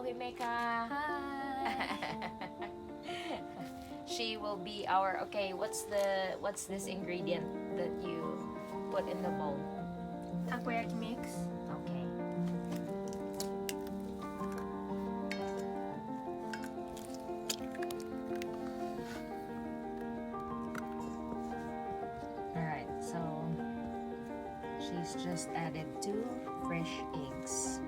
Himeka. Hi. She will be our, okay, what's this ingredient that you put in the bowl? Takoyaki mix. Okay. Alright, so she's just added 2 fresh eggs.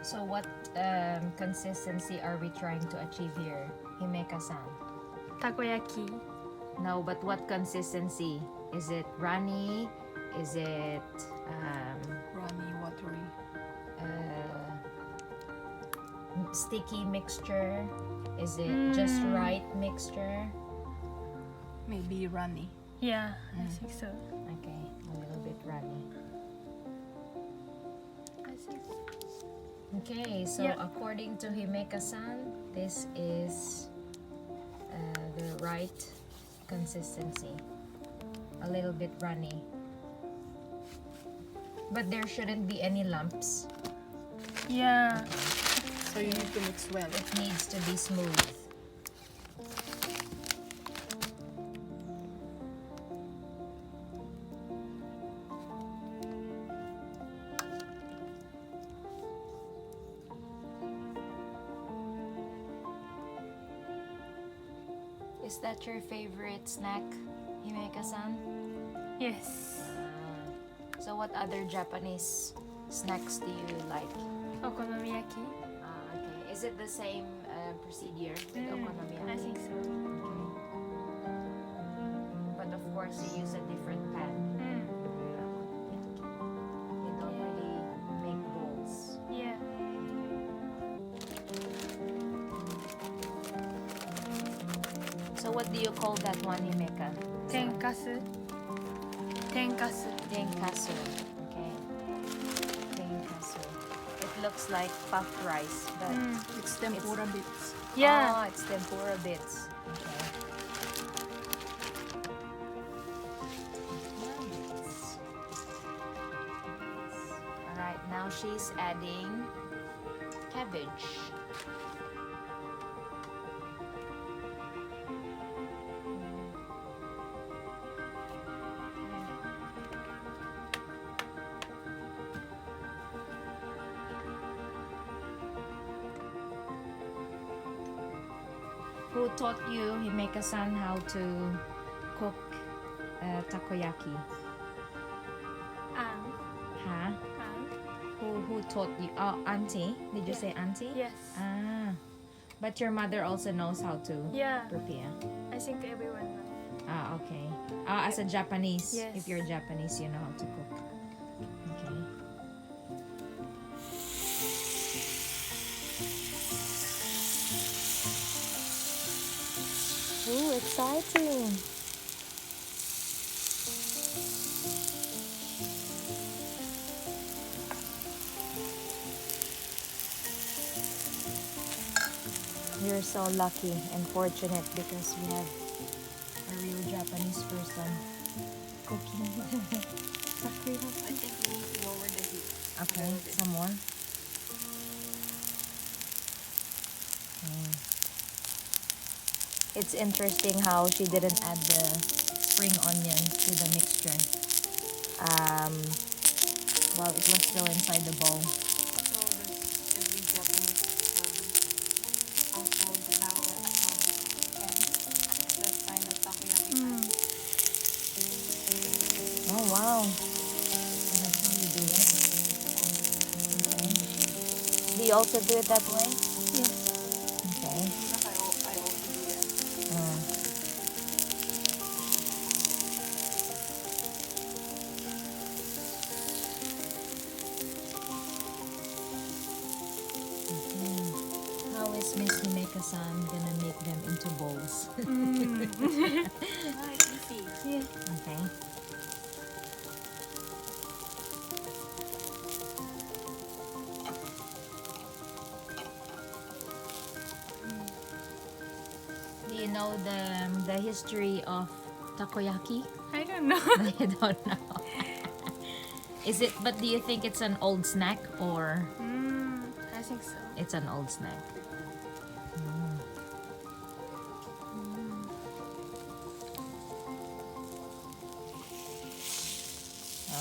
So what consistency are we trying to achieve here, Himeka San? Takoyaki. No, but what consistency? Is it runny? Is it Runny, watery. sticky mixture? Is it just right mixture? Maybe runny. Yeah, I think so. Okay, a little bit runny. I think so. Okay, so Yeah. according to Himeka San, this is the right consistency. A little bit runny. But there shouldn't be any lumps. Yeah. So you need to mix well. It needs to be smooth. Is that your favorite snack, Himeka-san? Yes. So what other Japanese snacks do you like? Okonomiyaki. Okay. Is it the same procedure with okonomiyaki? I think so. Okay. But of course you use a different pan. You don't really make bowls. Yeah. So what do you call that one, Himeka? Tenkasu. Tenkasu. Tenkasu. Okay. Tenkasu. It looks like puffed rice, but It's tempura bits. Yeah. oh, it's tempura bits. Okay. Nice. Alright, now she's adding cabbage. Who taught you, Himeka-san, how to cook takoyaki? Huh? Who taught you? Oh, auntie? Did you Yeah. say auntie? Yes. But your mother also knows how to Yeah. prepare. I think everyone knows. Okay. As a Japanese, Yes. if you're Japanese, you know how to cook. Okay. Ooh, exciting! You're so lucky and fortunate because we have a real Japanese person cooking. Sakura. I think we need to lower the heat. Okay, some more. It's interesting how she didn't add the spring onion to the mixture while it was still inside the bowl. So that's every Japanese household now that kind of takoyaki pan. Oh wow! So that's how you do it. Okay. Do you also do it that way? Yes. Okay. Because I also do that. How is Miss Himeka-san gonna make them into bowls? It's easy. Yeah. Okay. you know the history of takoyaki? I don't know. You don't know. Is it? But do you think it's an old snack or I think so. it's an old snack?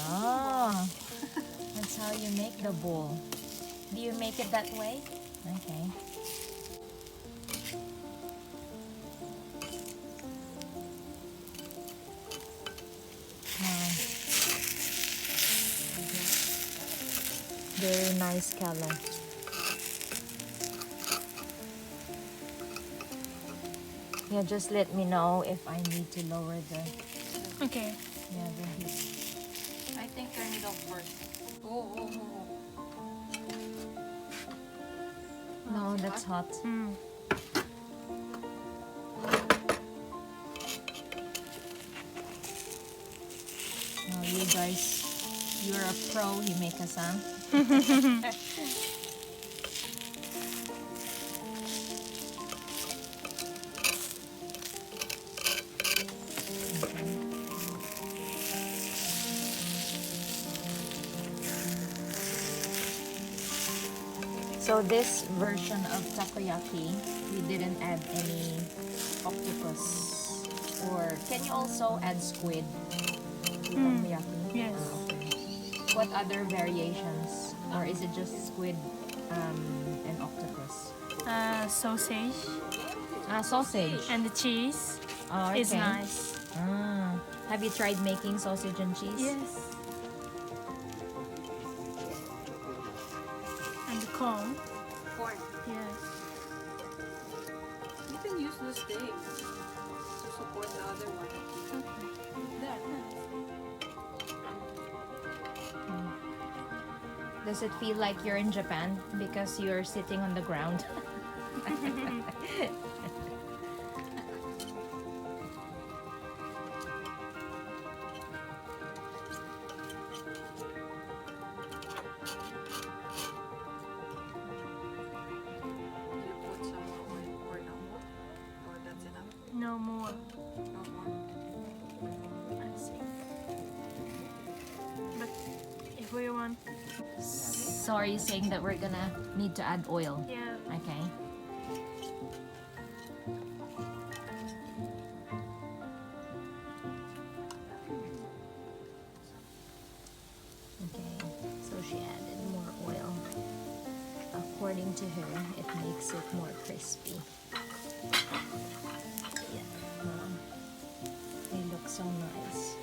Oh, that's how you make the bowl. Do you make it that way? Okay. Wow. Very nice color. Yeah, just let me know if I need to lower the Okay. the heat. I think turn it off first. Oh. No, that's hot. Oh, you guys, you're a pro, Himeka San. So this version of takoyaki, we didn't add any octopus. Or can you also add squid to takoyaki? Yes. Okay. What other variations? Or is it just squid and octopus? Sausage Sausage. and the cheese Oh, is okay. nice. Have you tried making sausage and cheese? Yes. And the corn. Corn. Yes. You can use the steak to support the other one. There. Does it feel like you're in Japan because you're sitting on the ground? You put some more oil or no more? Or that's enough? No more, No more? I think. But if we want, So are you saying that we're gonna need to add oil? yeah. Okay. Okay, so she added more oil. According to her, it makes it more crispy. Yeah, they look so nice.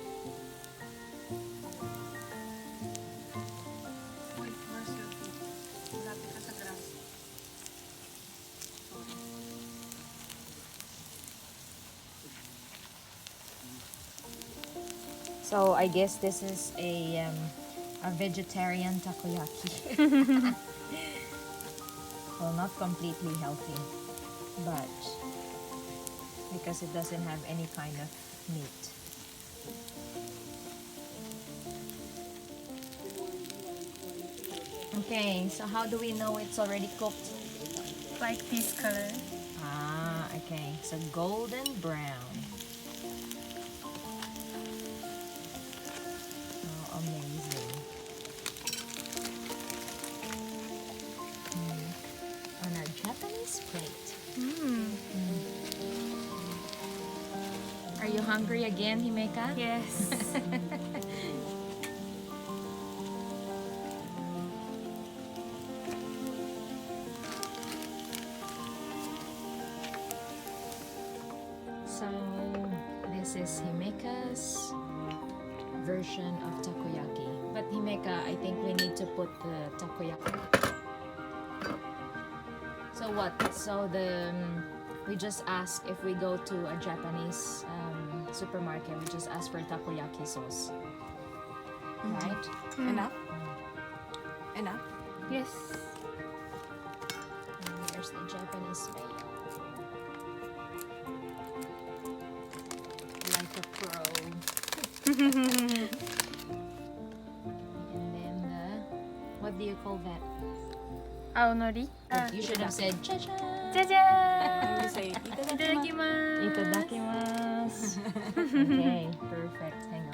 Wait, where's your feet? Malapit ka sa grass. So I guess this is a vegetarian takoyaki. Well, not completely healthy, but because it doesn't have any kind of meat. Okay, so how do we know it's already cooked? Like this color. Ah, okay, so golden brown. Oh, amazing. On our Japanese plate. Are you hungry again, Himeka? Yes. So this is Himeka's version of takoyaki. But Himeka, I think we need to put the takoyaki. So what? So we just ask if we go to a Japanese supermarket, we just ask for takoyaki sauce. Right? Enough? Enough? Yes. And here's the Japanese mayo. Like a pro. And then what do you call that? Aonori. You should have said cha-cha. じゃじゃーん。 You say, いただきます。Itadakimasu. Okay, perfect. Hang